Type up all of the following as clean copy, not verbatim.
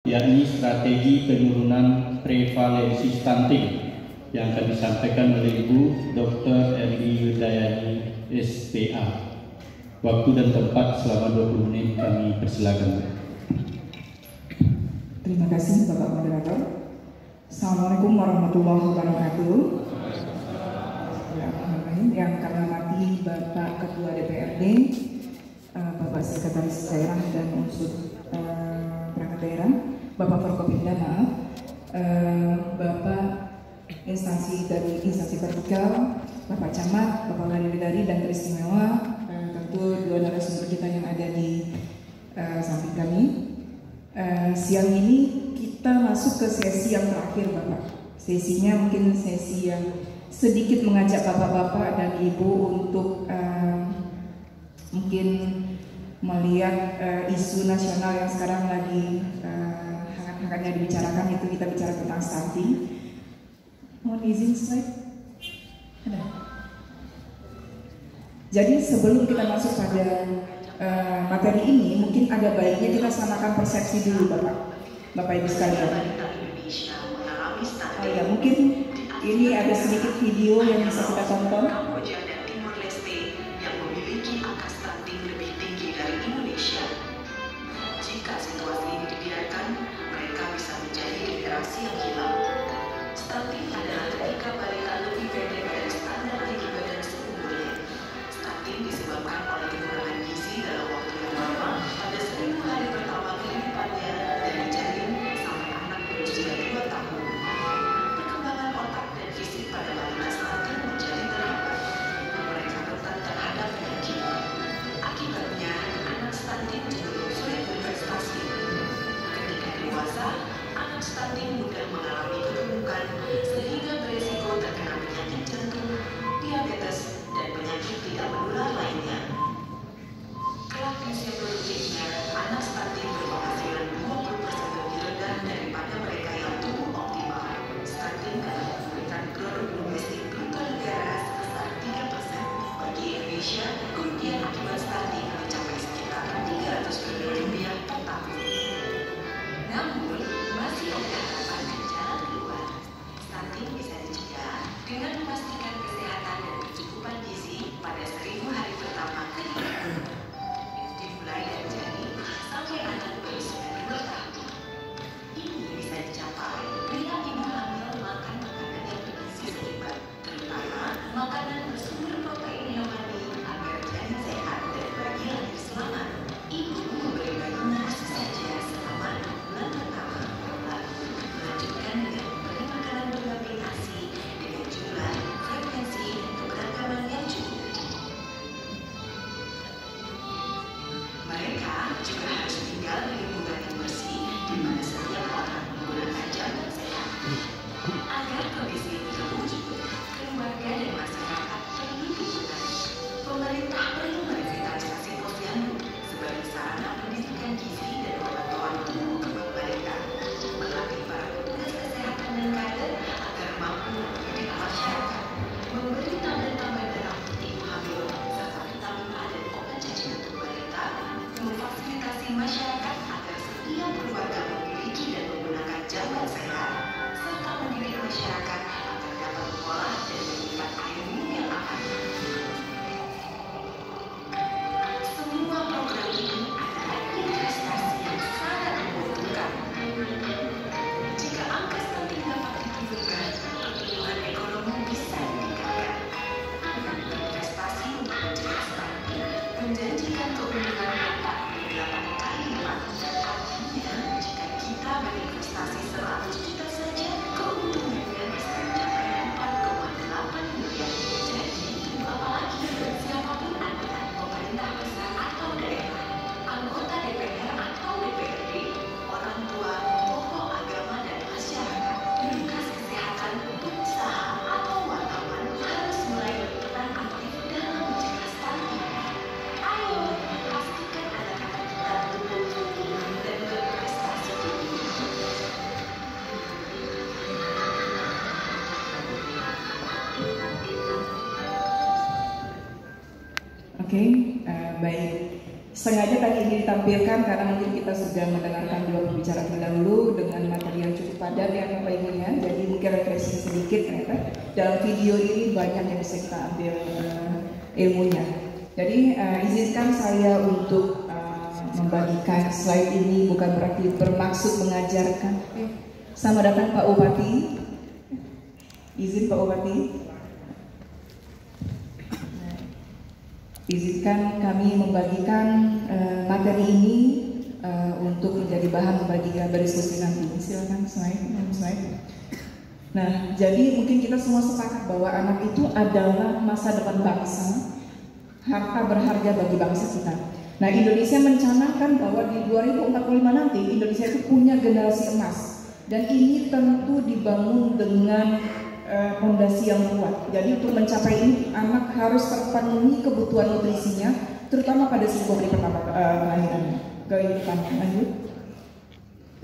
yakni strategi penurunan prevalensi stunting yang akan disampaikan oleh Ibu Dr. Eli Yudayani SPA. Waktu dan tempat selama 20 menit kami persilakan. Terima kasih Bapak Moderator. Assalamualaikum warahmatullahi wabarakatuh. Yang kami hormati Bapak Ketua DPRD, Bapak Sekretaris Daerah dan unsur perangkat daerah, Bapak Forkopimda, Bapak instansi dari instansi vertikal, Bapak Camat, Bapak Ladiri dan teristimewa, tentu dua narasumber kita yang ada di samping kami. Siang ini kita masuk ke sesi yang terakhir, Bapak. Sesinya mungkin sesi yang sedikit mengajak bapak-bapak dan ibu untuk mungkin melihat isu nasional yang sekarang lagi hangat-hangatnya dibicarakan, itu kita bicara tentang stunting. Mohon izin slide. Ada. Jadi sebelum kita masuk pada materi ini, mungkin ada baiknya kita samakan persepsi dulu, Bapak Ibu sekalian. Oh ya, mungkin ini ada sedikit video yang bisa kita tonton. Kamboja dan Timor Leste yang memiliki angka stunting lebih tinggi dari Indonesia. Jika situasi ini dibiarkan, mereka bisa menjadi generasi yang hilang. Stunting adalah ketika balita lebih pendek dari standar tinggi badan seumurnya. Stunting disebabkan oleh kekurangan gizi dalam waktu yang lama pada 1000 hari pertama kehidupannya dari janin sampai anak berusia 2 tahun. Perkembangan otak dan fisik pada balita stunting menjadi terhambat. Mereka rentan terhadap penyakit. Akibatnya, anak stunting cenderung sulit berprestasi. Ketika dewasa, anak stunting mudah mengalami kegemukan sehingga berisiko terkena penyakit jantung, diabetes, dan penyakit tidak menular lainnya. Kelak usia produktifnya, anak stunting berpenghasilan 20% lebih rendah daripada mereka yang tumbuh optimal. Stunting dapat memberikan produk domestik bruto negara sebesar 3%. Bagi Indonesia, kerugian akibat stunting mencapai sekitar 300 triliun rupiah per tahun. Namun, masih ada harapan dan jalan keluar. Stunting bisa dicegah dengan memastikan kesehatan dan kecukupan gizi pada 1000 hari pertama kehidupan. Dimulai dari janin sampai anak berusia 2 tahun. Ini bisa dicapai bila ibu hamil makan makanan yang bergizi seimbang, terutama makanan bersumber protein hewani agar janin sehat dan bayi lahir selamat. Ibu memberi bayinya ASI saja selama 6 bulan pertama, lalu melanjutkan dengan memberi makanan berlapis ASI dengan jumlah, frekuensi, dan keberagaman yang cukup. Mereka juga harus tinggal di lingkungan yang bersih di mana setiap orang menggunakan jalan sehat. Agar kondisi ini terwujud, keluarga dan masyarakat perlu dukungan. Pemerintah perlu merevitalisasi posyandu sebagai sarana pendidikan gizi dan pemantauan tumbuh kembang balita, melatih para petugas kesehatan dan kader agar mampu mendidik masyarakat, memberi tablet-tablet darah untuk ibu hamil serta vitamin A dan obat cacing untuk balita, memfasilitasi masyarakat agar setiap keluarga memiliki dan menggunakan jalan sehat, serta mendidik masyarakat agar dapat mengolah dan menyimpan air minum yang aman. Semua program ini adalah investasi yang sangat menguntungkan. Jika angka stunting dapat diturunkan, pertumbuhan ekonomi bisa ditingkatkan. Investasi untuk mencegah stunting menjanjikan keuntungan 48 kali lipat. Artinya, jika kita berinvestasi 100 juta saja, keuntungannya bisa mencapai 4,8 miliar. Jadi, tunggu apa lagi? Siapapun Anda, pemerintah pusat atau daerah, anggota DPR atau DPRD, orang tua, tokoh agama dan masyarakat, petugas kesehatan, pengusaha atau wartawan harus mulai berperan aktif dalam mencegah stunting. Ayo, pastikan anak-anak kita tumbuh tinggi dan berprestasi tinggi. Oke, baik. Sengaja tadi ini ditampilkan karena mungkin kita sudah mendengarkan dua pembicara terdahulu dengan materi yang cukup padat ya Bapak Ibunya. Jadi mungkin refreshing sedikit ternyata dalam video ini banyak yang bisa kita ambil ilmunya. Jadi izinkan saya untuk membagikan slide ini, bukan berarti bermaksud mengajarkan. Selamat datang Pak Bupati. Izin Pak Bupati. Izinkan kami membagikan materi ini untuk menjadi bahan bagi berdiskusi nanti. Silakan slide. Nah, jadi mungkin kita semua sepakat bahwa anak itu adalah masa depan bangsa, harta berharga bagi bangsa kita. Nah, Indonesia mencanangkan bahwa di 2045 nanti Indonesia itu punya generasi emas, dan ini tentu dibangun dengan fondasi yang kuat. Jadi untuk mencapai ini anak harus terpenuhi kebutuhan nutrisinya, terutama pada 10 hari pertama kehidupannya. Lanjut.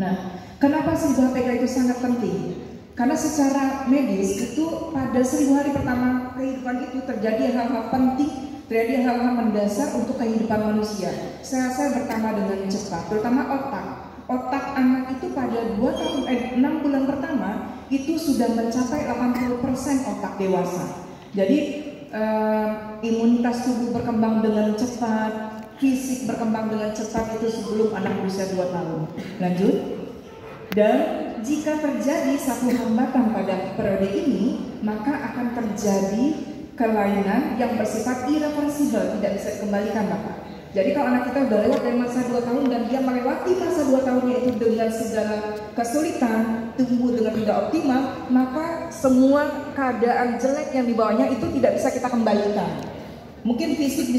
Nah, kenapa 1000 HPK itu sangat penting? Karena secara medis itu pada 1000 hari pertama kehidupan itu terjadi hal-hal penting, terjadi hal-hal mendasar untuk kehidupan manusia. Saya bertambah dengan cepat, terutama otak. Otak anak itu pada 6 bulan pertama itu sudah mencapai 80% otak dewasa. Jadi imunitas tubuh berkembang dengan cepat, fisik berkembang dengan cepat itu sebelum anak berusia 2 tahun. Lanjut. Dan jika terjadi satu hambatan pada periode ini, maka akan terjadi kelainan yang bersifat irreversibel, tidak bisa dikembalikan Bapak. Jadi kalau anak kita udah lewat dari masa 2 tahun dan dia melewati masa 2 tahunnya itu dengan segala kesulitan, tumbuh dengan tidak optimal, maka semua keadaan jelek yang dibawanya itu tidak bisa kita kembalikan. Mungkin fisik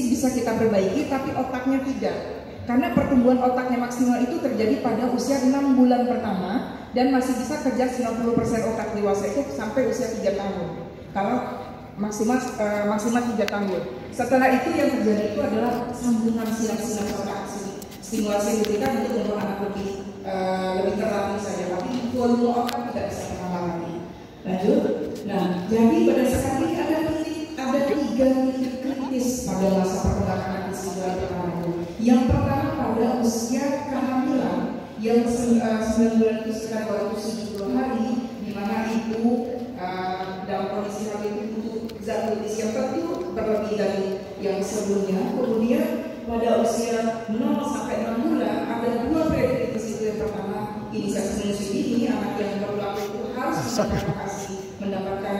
bisa kita perbaiki, tapi otaknya tidak. Karena pertumbuhan otaknya maksimal itu terjadi pada usia 6 bulan pertama dan masih bisa kejar 90% otak dewasa itu sampai usia 3 tahun. Kalau maksimal 3 tahun. Setelah itu yang terjadi itu adalah sambungan silang-silang otak, stimulasi kita untuk membuat anak lebih terlatih saja, tapi volume otak tidak bisa terlalu lagi. Lanjut. Nah, jadi berdasarkan ini ada 3 titik kritis pada masa perkembangan anak di 9 bulan pertama. Yang pertama pada usia kehamilan yang 9 bulan itu sekitar 270 hari, di mana ibu dalam kondisi hamil itu butuh zat nutrisi yang tentu berlebih dari yang sebelumnya. Kemudian pada usia 0 sampai 6 bulan ada 2 prediksi itu. Yang pertama, inisiasi menyusui dini, anak yang berlaku itu harus mendapatkan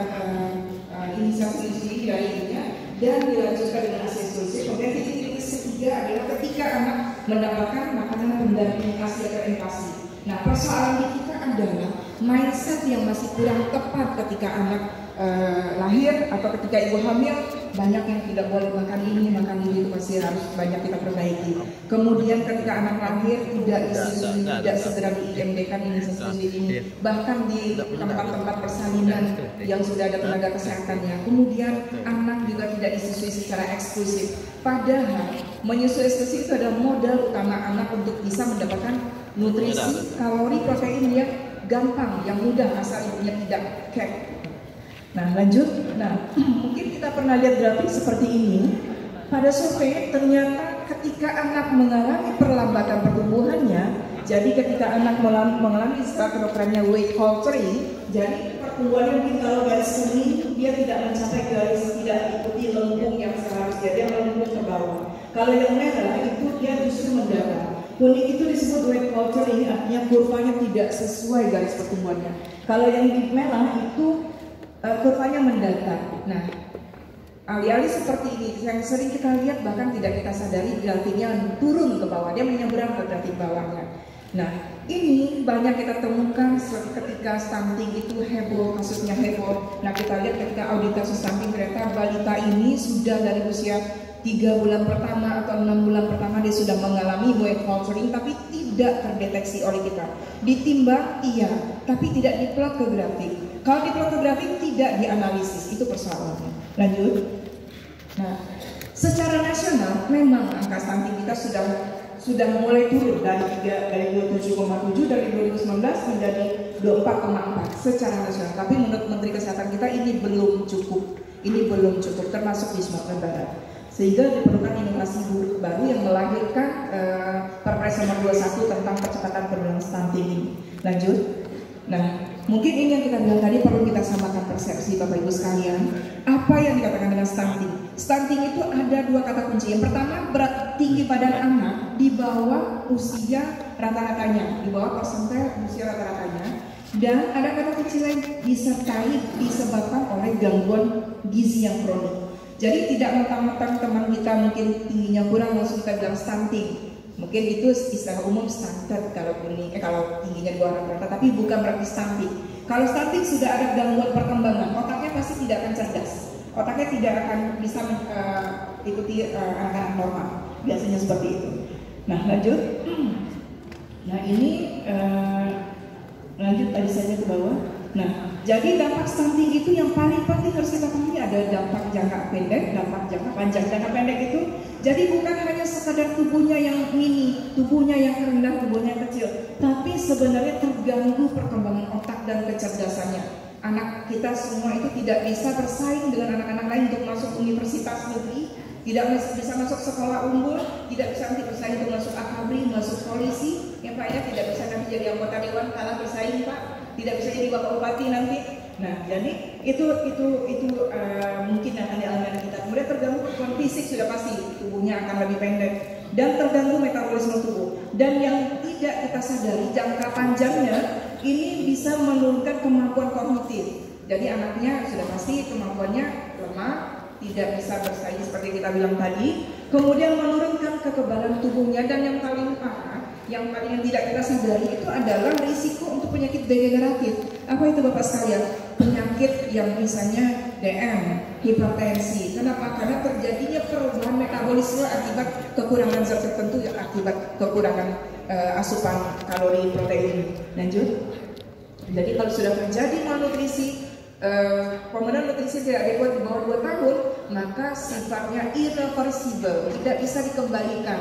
inisiasi menyusui dari ibunya dan dilanjutkan dengan ASI eksklusif. Kemudian titik ketiga adalah ketika anak mendapatkan makanan pendamping ASI atau MPASI. Nah, persoalan di kita adalah mindset yang masih kurang tepat ketika anak lahir atau ketika ibu hamil. Banyak yang tidak boleh makan ini itu masih harus banyak kita perbaiki. Kemudian ketika anak lahir tidak disusui, tidak segera di-IMD-kan ini, bahkan di tempat-tempat persalinan yang sudah ada tenaga kesehatannya. Kemudian anak juga tidak disusui secara eksklusif. Padahal menyusui eksklusif itu adalah modal utama anak untuk bisa mendapatkan nutrisi, kalori, protein yang gampang, yang mudah asal ibunya tidak cap. Nah, lanjut. Nah, mungkin kita pernah lihat grafik seperti ini. Pada survei ternyata ketika anak mengalami perlambatan pertumbuhannya, jadi ketika anak mengalami istilah kedokterannya weight faltering, jadi pertumbuhannya mungkin kalau garis kuning dia tidak mencapai garis, tidak ikuti lengkung yang seharusnya, dia melengkung ke bawah. Kalau yang merah itu dia justru mendatar. Kuning itu disebut weight faltering, artinya kurvanya tidak sesuai garis pertumbuhannya. Kalau yang di merah itu kurvanya mendatar. Nah, alih-alih seperti ini yang sering kita lihat bahkan tidak kita sadari grafiknya turun ke bawah, dia menyeberang ke grafik bawahnya. Nah, ini banyak kita temukan ketika stunting itu heboh, kasusnya heboh. Nah, kita lihat ketika audit kasus stunting ternyata balita ini sudah dari usia 3 bulan pertama atau 6 bulan pertama dia sudah mengalami weight faltering, tapi tidak terdeteksi oleh kita. Ditimbang iya, tapi tidak diplot ke grafik. Kalau diplot ke grafik tidak dianalisis, itu persoalannya. Lanjut. Nah, secara nasional memang angka stunting kita sudah mulai turun dari 27,7 dari 2019 menjadi 24,4 secara nasional. Tapi menurut Menteri Kesehatan kita ini belum cukup. Ini belum cukup termasuk di Sumatera Barat. Sehingga diperlukan inovasi baru yang melahirkan Perpres nomor 21 tentang percepatan penurunan stunting ini. Lanjut. Nah, mungkin ini yang kita bilang tadi, perlu kita samakan persepsi Bapak Ibu sekalian. Apa yang dikatakan dengan stunting? Stunting itu ada dua kata kunci. Yang pertama, berat tinggi badan anak di bawah usia rata-ratanya, di bawah persentase usia rata-ratanya. Dan ada kata kunci lain, disertai disebabkan oleh gangguan gizi yang kronik. Jadi tidak mentang-mentang teman kita mungkin tingginya kurang langsung kita bilang stunting. Mungkin itu istilah umum stunted kalau tingginya di bawah rata-rata, tapi bukan berarti stunting. Kalau stunting sudah ada gangguan perkembangan, otaknya pasti tidak akan cerdas. Otaknya tidak akan bisa ikuti anak-anak normal. Biasanya seperti itu. Nah, lanjut. Nah, ini lanjut tadi saja ke bawah. Nah, jadi dampak stunting itu yang paling penting harus kita pahami, ada dampak jangka pendek, dampak jangka panjang. Jangka pendek itu jadi bukan hanya sekadar tubuhnya yang mini, tubuhnya yang rendah, tubuhnya yang kecil, tapi sebenarnya terganggu perkembangan otak dan kecerdasannya. Anak kita semua itu tidak bisa bersaing dengan anak-anak lain untuk masuk universitas negeri, tidak bisa masuk sekolah unggul, tidak bisa nanti bersaing untuk masuk akabri, masuk polisi, ya Pak ya, tidak bisa nanti jadi anggota dewan, kalah bersaing Pak, tidak bisa jadi bapak bupati nanti. Nah, jadi itu mungkin akan dialami kita. Kemudian terganggu perkembangan fisik sudah pasti, tubuhnya akan lebih pendek dan terganggu metabolisme tubuh. Dan yang tidak kita sadari jangka panjangnya ini bisa menurunkan kemampuan kognitif. Jadi anaknya sudah pasti kemampuannya lemah, tidak bisa bersaing seperti kita bilang tadi, kemudian menurunkan kekebalan tubuhnya, dan yang paling parah, yang tidak kita sadari itu adalah risiko untuk penyakit degeneratif. Apa itu Bapak sekalian? Penyakit yang misalnya DM, hipertensi. Kenapa? Karena terjadinya perubahan metabolisme akibat kekurangan zat tertentu, akibat kekurangan asupan kalori protein. Lanjut. Jadi kalau sudah terjadi malnutrisi, pemenuhan nutrisi tidak adekuat di bawah 2 tahun, maka sifatnya irreversible, tidak bisa dikembalikan.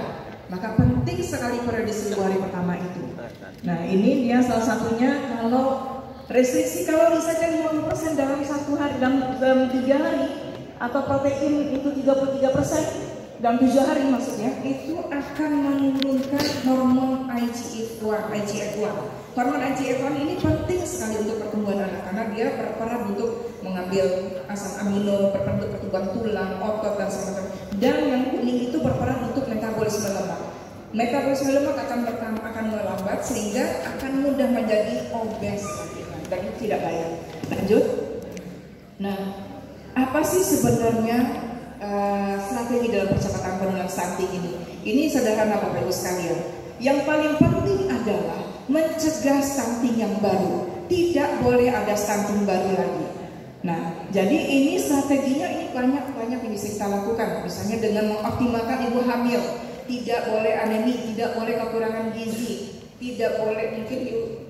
Maka penting sekali periode 10 hari pertama itu. Nah, ini dia salah satunya. Kalau restriksi kalori saja 50% dalam 1 hari, dalam 3 hari, atau protein itu 33% dalam 7 hari maksudnya, itu akan menurunkan hormon IGF-1. Hormon IGF-1 ini penting sekali untuk pertumbuhan anak karena dia berperan untuk mengambil asam amino, berperan untuk pertumbuhan tulang, otot dan sebagainya. Dan yang kuning itu berperan untuk metabolisme lemak. Metabolisme lemak akan melambat sehingga akan mudah menjadi obes dan itu tidak baik. Lanjut. Nah, apa sih sebenarnya strategi dalam percepatan penurunan stunting ini? Ini sederhana Bapak Ibu sekalian. Yang paling penting adalah mencegah stunting yang baru. Tidak boleh ada stunting baru lagi. Nah, jadi ini strateginya ini banyak yang bisa kita lakukan. Misalnya dengan mengoptimalkan ibu hamil, tidak boleh anemi, tidak boleh kekurangan gizi, tidak boleh mungkin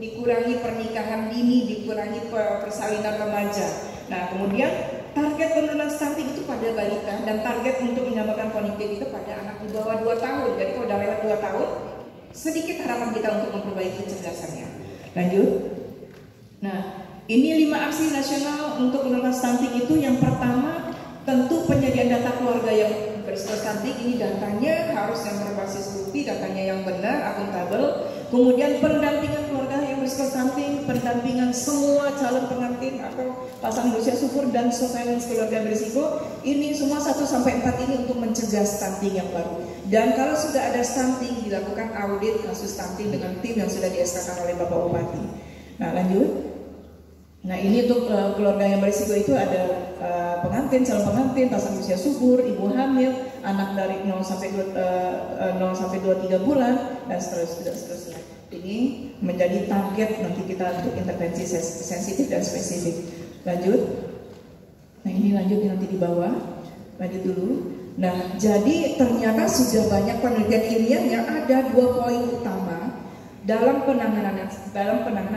dikurangi pernikahan dini, dikurangi persalinan remaja. Nah, kemudian target penurunan stunting itu pada balita dan target untuk menyamakan kognitif itu pada anak di bawah 2 tahun. Jadi kalau udah lewat 2 tahun, sedikit harapan kita untuk memperbaiki kecerdasannya. Lanjut. Nah, ini 5 aksi nasional untuk penurunan stunting itu. Yang pertama, tentu penyediaan data keluarga yang berisiko stunting. Ini datanya harus yang berbasis bukti, datanya yang benar, akuntabel. Kemudian pendampingan keluarga yang berisiko stunting, pendampingan semua calon pengantin atau pasangan usia subur dan surveillance keluarga yang berisiko. Ini semua 1-4 ini untuk mencegah stunting yang baru. Dan kalau sudah ada stunting, dilakukan audit kasus stunting dengan tim yang sudah dieskakan oleh Bapak Bupati. Nah, lanjut. Nah, ini untuk keluarga yang berisiko itu ada pengantin, calon pengantin, pasangan usia subur, ibu hamil, anak dari 0 sampai 23 bulan dan seterusnya. Ini menjadi target nanti kita untuk intervensi sensitif dan spesifik. Lanjut. Nah, ini lanjut nanti di bawah. Lanjut dulu. Nah, jadi ternyata sudah banyak penelitian ilmiah yang ada 2 poin utama dalam penanganan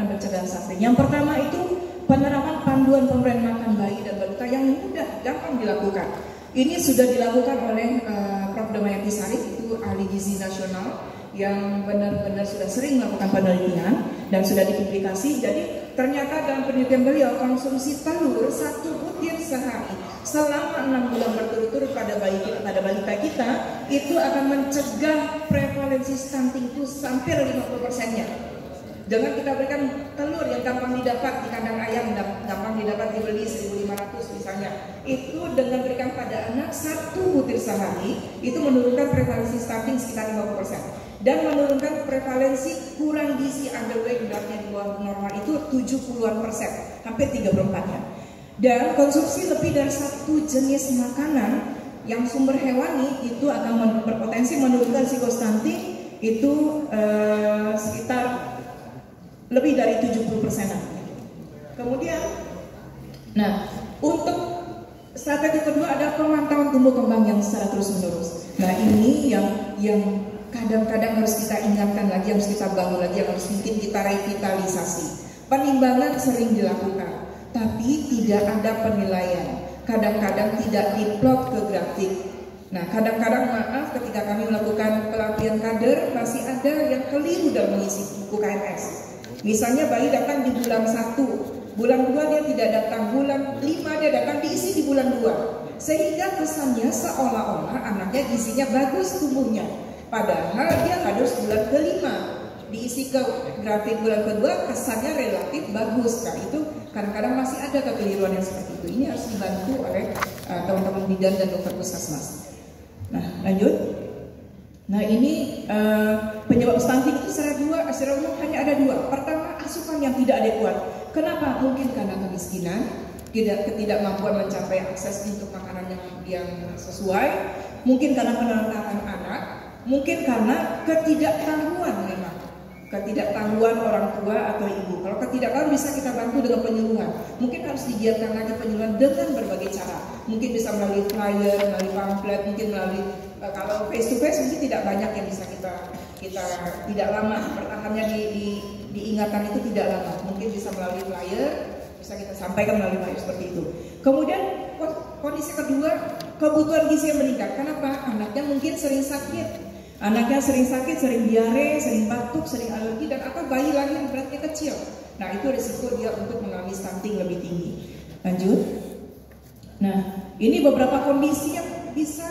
pencegahan stunting. Yang pertama itu penerapan panduan pemberian makan bayi dan balita yang mudah, gampang dilakukan. Ini sudah dilakukan oleh Prof. Damayanti Sarif, itu ahli gizi nasional yang benar-benar sudah sering melakukan penelitian. dan sudah dipublikasi. Jadi ternyata dalam penelitian beliau konsumsi telur 1 butir sehari selama 6 bulan berturut-turut pada balita kita itu akan mencegah prevalensi stunting itu hampir 50%-nya. Dengan kita berikan telur yang gampang didapat di kandang ayam, gampang didapat dibeli 1.500 misalnya, itu dengan berikan pada anak 1 butir sehari itu menurunkan prevalensi stunting sekitar 50% dan menurunkan prevalensi kurang gizi underweight, beratnya di bawah normal itu 70-an%, hampir 34-nya. Dan konsumsi lebih dari 1 jenis makanan yang sumber hewani itu akan berpotensi menurunkan risiko stunting itu sekitar lebih dari 70%-an. Kemudian, nah untuk strategi kedua ada pemantauan tumbuh kembang yang secara terus-menerus. Nah ini yang kadang-kadang harus kita ingatkan lagi, harus kita bangun lagi, yang harus mungkin kita revitalisasi. Penimbangan sering dilakukan, tapi tidak ada penilaian. Kadang-kadang tidak diplot ke grafik. Nah kadang-kadang maaf ketika kami melakukan pelatihan kader masih ada yang keliru dalam mengisi buku KMS. Misalnya bayi datang di bulan 1, bulan 2 dia tidak datang, bulan 5 dia datang, diisi di bulan 2. Sehingga kesannya seolah-olah anaknya gizinya bagus tumbuhnya. Padahal dia harus bulan ke-5 diisi ke grafik bulan kedua, kesannya relatif bagus. Nah itu kadang-kadang masih ada kekeliruan yang seperti itu. Ini harus dibantu oleh teman-teman bidan dan dokter puskesmas. Nah lanjut. Nah ini penyebab stunting itu secara umum hanya ada 2. Pertama, asupan yang tidak adekuat. Kenapa? Mungkin karena kemiskinan, ketidakmampuan mencapai akses untuk makanan yang sesuai, mungkin karena penelantaran anak, mungkin karena ketidaktahuan memang. Ketidaktahuan orang tua atau ibu. Kalau ketidaktahuan bisa kita bantu dengan penyuluhan. Mungkin harus digiatkan lagi penyuluhan dengan berbagai cara. Mungkin bisa melalui flyer, melalui pamflet, mungkin melalui kalau face to face mungkin tidak banyak yang bisa kita tidak lama bertahannya diingatan itu tidak lama. Mungkin bisa melalui flyer, bisa kita sampaikan melalui flyer seperti itu. Kemudian kondisi kedua, kebutuhan gizi yang meningkat. Kenapa? Anaknya mungkin sering sakit. Anaknya sering sakit, sering diare, sering batuk, sering alergi, dan atau bayi lahir beratnya kecil. Nah itu risiko dia untuk mengalami stunting lebih tinggi. Lanjut. Nah ini beberapa kondisi yang bisa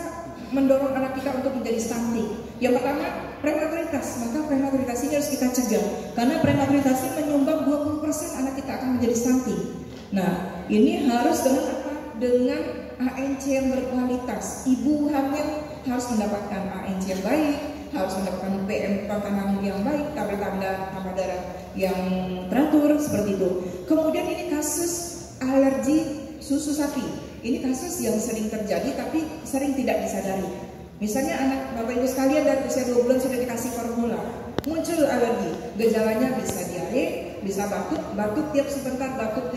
mendorong anak kita untuk menjadi stunting. Yang pertama, prematuritas. Maka prematuritas ini harus kita cegah. Karena prematuritas ini menyumbang 20% anak kita akan menjadi stunting. Nah ini harus dengan apa? Dengan ANC yang berkualitas. Ibu hamil harus mendapatkan ANC yang baik, harus mendapatkan PM makanan yang baik, tanda darah yang teratur seperti itu. Kemudian ini kasus alergi susu sapi. Ini kasus yang sering terjadi tapi sering tidak disadari. Misalnya anak Bapak Ibu sekalian dari usia 2 bulan sudah dikasih formula, muncul alergi, gejalanya bisa diare, bisa batuk tiap sebentar, batuk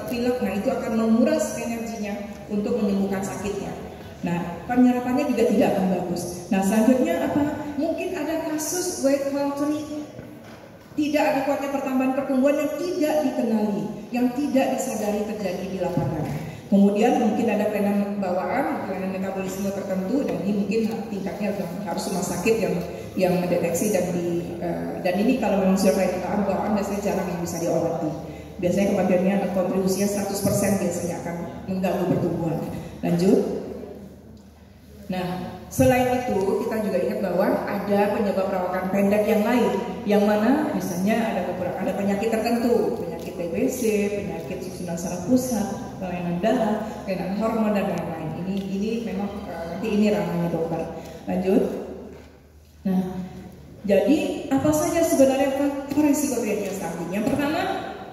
pilek. Nah itu akan menguras energinya untuk menyembuhkan sakitnya. Nah, penyerapannya juga tidak akan bagus. Nah, selanjutnya apa? Mungkin ada kasus weight faltering, tidak adekuatnya pertambahan pertumbuhan yang tidak dikenali, yang tidak disadari terjadi di lapangan. Kemudian mungkin ada kelainan bawaan, kelainan metabolisme tertentu, dan ini mungkin tingkatnya harus rumah sakit yang mendeteksi dan ini kalau memang sudah kelainan bawaan biasanya jarang yang bisa diobati. Biasanya kematiannya kontribusinya 100% biasanya akan mengganggu pertumbuhan. Lanjut. Nah, selain itu kita juga ingat bahwa ada penyebab perawakan pendek yang lain, yang mana misalnya ada penyakit tertentu, penyakit TBC, penyakit susunan saraf pusat, kelainan darah, kelainan hormon dan lain-lain. Ini memang nanti ini ranahnya dokter. Lanjut. Nah, jadi apa saja sebenarnya faktor risiko terjadinya stunting? Yang pertama,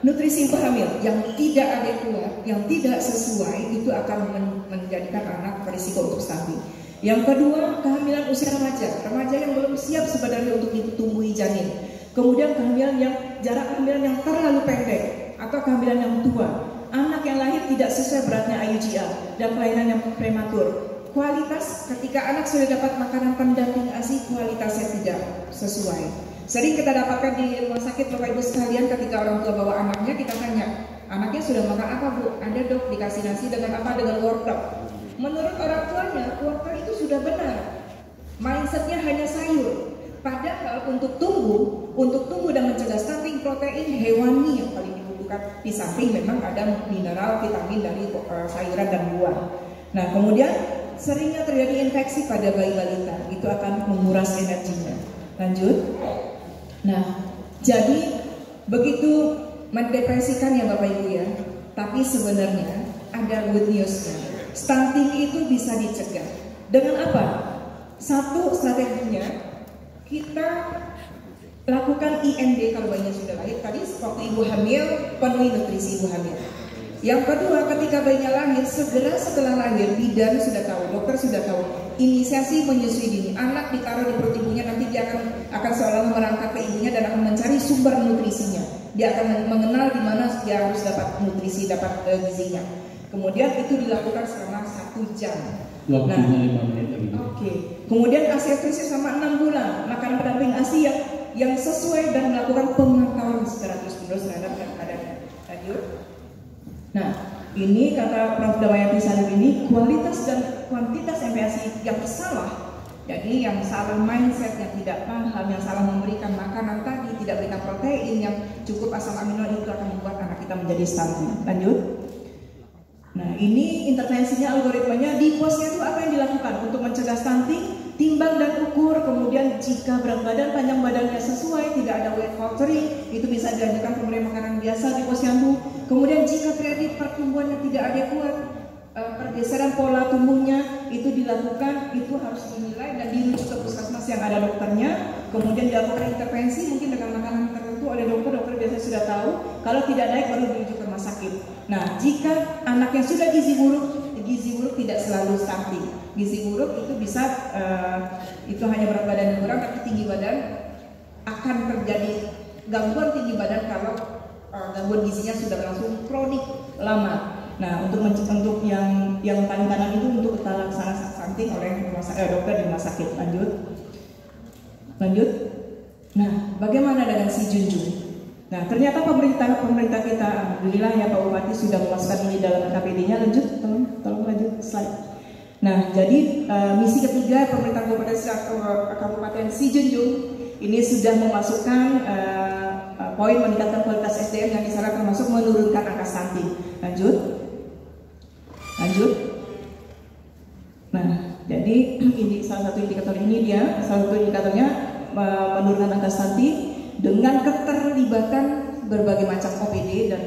nutrisi ibu hamil yang tidak adekuat, yang tidak sesuai itu akan menjadikan anak berisiko untuk stunting. Yang kedua, kehamilan usia remaja yang belum siap sebenarnya untuk ditumbuhi janin. Kemudian jarak kehamilan yang terlalu pendek atau kehamilan yang tua, anak yang lahir tidak sesuai beratnya IUGR dan kelainan yang prematur. Kualitas ketika anak sudah dapat makanan pendamping ASI kualitasnya tidak sesuai. Sering kita dapatkan di rumah sakit Bapak Ibu sekalian ketika orang tua bawa anaknya, kita tanya, anaknya sudah makan apa Bu? Ada dok, dikasih nasi dengan apa? Dengan wortel. Menurut orang tuanya, wortel itu sudah benar. Mindsetnya hanya sayur. Padahal untuk tumbuh dan mencegah stunting, protein protein hewani yang paling dibutuhkan, di samping memang ada mineral, vitamin dari sayuran dan buah. Nah, kemudian seringnya terjadi infeksi pada bayi balita, itu akan menguras energinya. Lanjut. Nah, jadi begitu mendepresikan ya Bapak Ibu ya, tapi sebenarnya ada good news-nya. Stunting itu bisa dicegah. Dengan apa? Satu, strateginya kita lakukan IMD kalau bayinya sudah lahir. Tadi waktu ibu hamil, penuhi nutrisi ibu hamil. Yang kedua, ketika bayinya lahir, segera setelah lahir, bidan sudah tahu, dokter sudah tahu, inisiasi menyusui dini. Anak ditaruh di perut ibunya, nanti dia akan seolah merangkak ke ibunya dan akan mencari sumber nutrisinya. Dia akan mengenal di mana dia harus dapat nutrisi, dapat gizinya. Kemudian itu dilakukan selama 1 jam. Waktunya 5 menit lagi. Oke. Kemudian ASI eksklusif sama 6 bulan, makan pendamping ASI yang sesuai dan melakukan pemantauan secara terus-menerus terhadap keadaannya. Lanjut. Nah, ini kata Prof. Damayanti Salim ini kualitas dan kuantitas MPASI yang salah. Jadi yang salah mindset, yang tidak paham, yang salah memberikan makanan tadi, tidak berikan protein yang cukup, asam amino, itu akan membuat anak kita menjadi stunting. Lanjut. Nah, ini intervensinya, algoritmanya di posyandu apa yang dilakukan untuk mencegah stunting? Timbang dan ukur, kemudian jika berat badan, panjang badannya sesuai, tidak ada weight faltering, itu bisa dilanjutkan pemberian makanan biasa di posyandu. Kemudian jika kredit pertumbuhannya tidak adekuat, pergeseran pola tumbuhnya itu dilakukan, itu harus dinilai dan dirujuk ke puskesmas yang ada dokternya. Kemudian dilakukan intervensi mungkin dengan makanan tertentu oleh dokter biasanya sudah tahu. Kalau tidak naik baru dirujuk ke rumah sakit. Nah, jika anak yang sudah gizi buruk tidak selalu stunting. Gizi buruk itu bisa itu hanya berat badan yang kurang, tapi tinggi badan akan terjadi gangguan tinggi badan kalau gangguan gizinya sudah berlangsung kronik lama. Nah, untuk yang paling kanan itu untuk laksana stunting oleh dokter di rumah sakit. Lanjut. Nah, bagaimana dengan si Junjung? Nah, ternyata pemerintah kita, alhamdulillah ya Pak Bupati sudah memasukkan ini dalam KPD-nya. Lanjut, tolong lanjut slide. Nah, jadi misi ketiga pemerintah Kabupaten Si Junjung ini sudah memasukkan poin meningkatkan kualitas SDM yang di sana termasuk menurunkan angka stunting. Lanjut. Nah, jadi ini salah satu indikatornya menurunkan angka stunting dengan keterlibatan berbagai macam OPD dan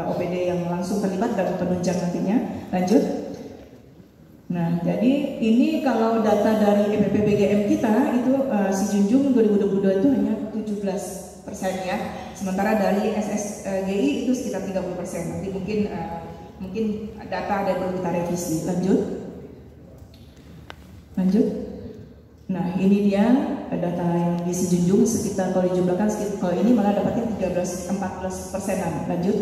OPD yang langsung terlibat dan penunjang nantinya. Lanjut. Nah, jadi ini kalau data dari EPPBGM kita itu Si Junjung 2022 itu hanya 17% ya. Sementara dari SSGI itu sekitar 30%. Nanti mungkin data ada yang perlu kita revisi. Lanjut. Nah, ini dia data yang di Si Junjung sekitar, kalau dijumlahkan kalau ini malah dapatnya 14%-an. Lanjut.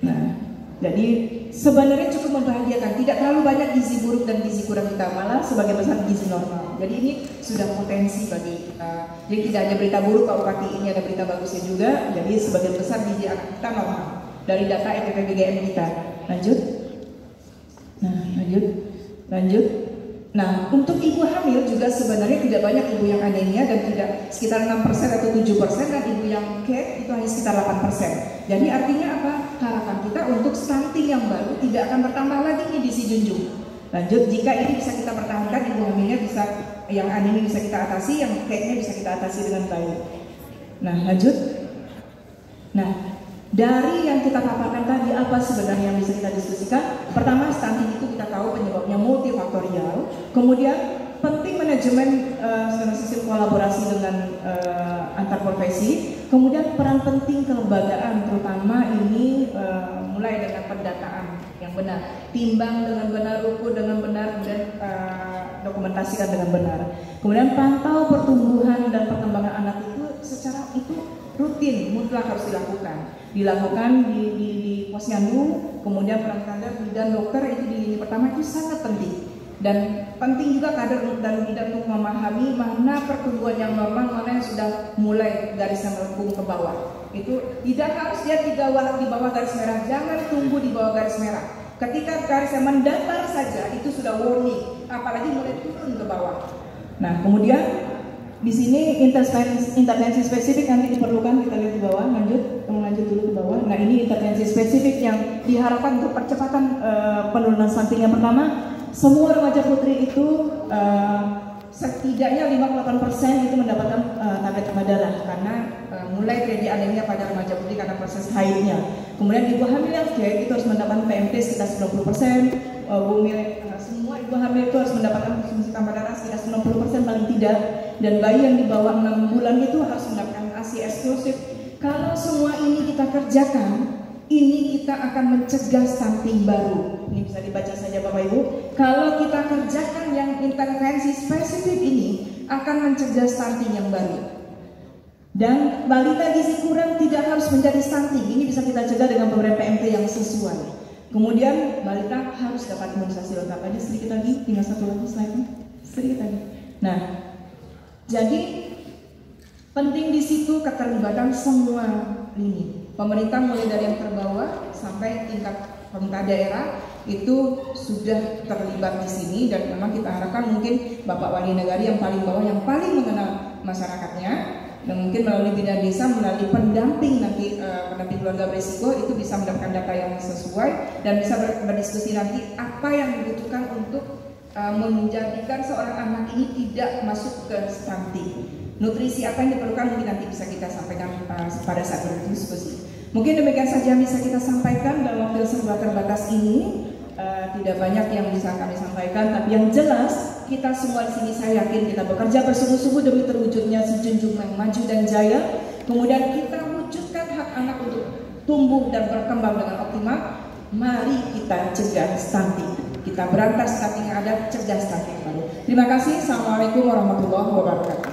Nah, jadi sebenarnya cukup membahagiakan, tidak terlalu banyak gizi buruk dan gizi kurang kita, malah sebagian besar gizi normal. Jadi ini sudah potensi bagi jadi tidak hanya berita buruk Pak Bupati, ini ada berita bagusnya juga. Jadi sebagian besar gizi anak kita normal dari data EPPBGM kita. Lanjut. Nah, untuk ibu hamil juga sebenarnya tidak banyak ibu yang anemia dan tidak sekitar 6% atau 7%, dan ibu yang CAP itu hanya sekitar 8%. Jadi artinya apa? Harapan kita untuk stunting yang baru tidak akan bertambah lagi nih di Si Junjung. Lanjut, jika ini bisa kita pertahankan, ibu hamilnya bisa, yang anemia bisa kita atasi, yang CAP-nya bisa kita atasi dengan baik. Nah, lanjut. Nah, dari yang kita paparkan tadi, apa sebenarnya yang bisa kita diskusikan? Pertama, stunting itu kita tahu penyebabnya multifaktorial. Kemudian penting manajemen sistem kolaborasi dengan antar profesi. Kemudian peran penting kelembagaan, terutama ini mulai dengan pendataan yang benar, timbang dengan benar, ukur dengan benar, kemudian dokumentasikan dengan benar. Kemudian pantau pertumbuhan dan perkembangan anak itu secara rutin, mutlak harus dilakukan di posyandu. Kemudian peran kader dan dokter itu di lini pertama itu sangat penting, dan penting juga kader dan bidan untuk memahami mana pertumbuhan yang normal, mana yang sudah mulai garisnya melengkung ke bawah. Itu tidak harus dia di bawah garis merah, jangan tunggu di bawah garis merah. Ketika garisnya mendatar saja itu sudah warning, apalagi mulai turun ke bawah. Nah, kemudian di sini intervensi spesifik nanti diperlukan, kita lihat di bawah. intervensi spesifik yang diharapkan untuk percepatan penurunan stunting. Yang pertama, semua remaja putri itu setidaknya 58% itu mendapatkan tablet tambah darah karena mulai terjadi anemia pada remaja putri karena proses haidnya. Kemudian ibu hamil yang diet itu harus mendapatkan PMT sekitar 90%, semua ibu hamil itu harus mendapatkan konsumsi tambah darah sekitar 90% paling tidak, dan bayi yang di bawah 6 bulan itu harus mendapatkan ASI eksklusif. Kalau semua ini kita kerjakan, ini kita akan mencegah stunting baru. Ini bisa dibaca saja Bapak Ibu. Kalau kita kerjakan yang intervensi spesifik ini, akan mencegah stunting yang baru. Dan balita gizi kurang tidak harus menjadi stunting. Ini bisa kita cegah dengan pemberian PMT yang sesuai. Kemudian balita harus dapat imunisasi lengkap. Ada sedikit lagi, tinggal satu lagi slide-nya. Sedikit lagi. Nah, jadi penting di situ keterlibatan semua lini. Pemerintah mulai dari yang terbawah sampai tingkat pemerintah daerah itu sudah terlibat di sini, dan memang kita harapkan mungkin Bapak Wali Negari yang paling bawah, yang paling mengenal masyarakatnya, dan mungkin melalui bidang desa, melalui pendamping nanti pendamping keluarga berisiko itu bisa mendapatkan data yang sesuai dan bisa berdiskusi nanti apa yang dibutuhkan untuk menjadikan seorang anak ini tidak masuk ke stunting. Nutrisi apa yang diperlukan mungkin nanti bisa kita sampaikan pada saat berdiskusi. Mungkin demikian saja yang bisa kita sampaikan dalam waktu serba terbatas ini. Tidak banyak yang bisa kami sampaikan, tapi yang jelas kita semua di sini saya yakin kita bekerja bersungguh-sungguh demi terwujudnya si Junjung yang maju dan jaya. Kemudian kita wujudkan hak anak untuk tumbuh dan berkembang dengan optimal. Mari kita cegah stunting. Kita berantas stunting yang ada, cegah stunting baru. Terima kasih. Assalamualaikum warahmatullahi wabarakatuh.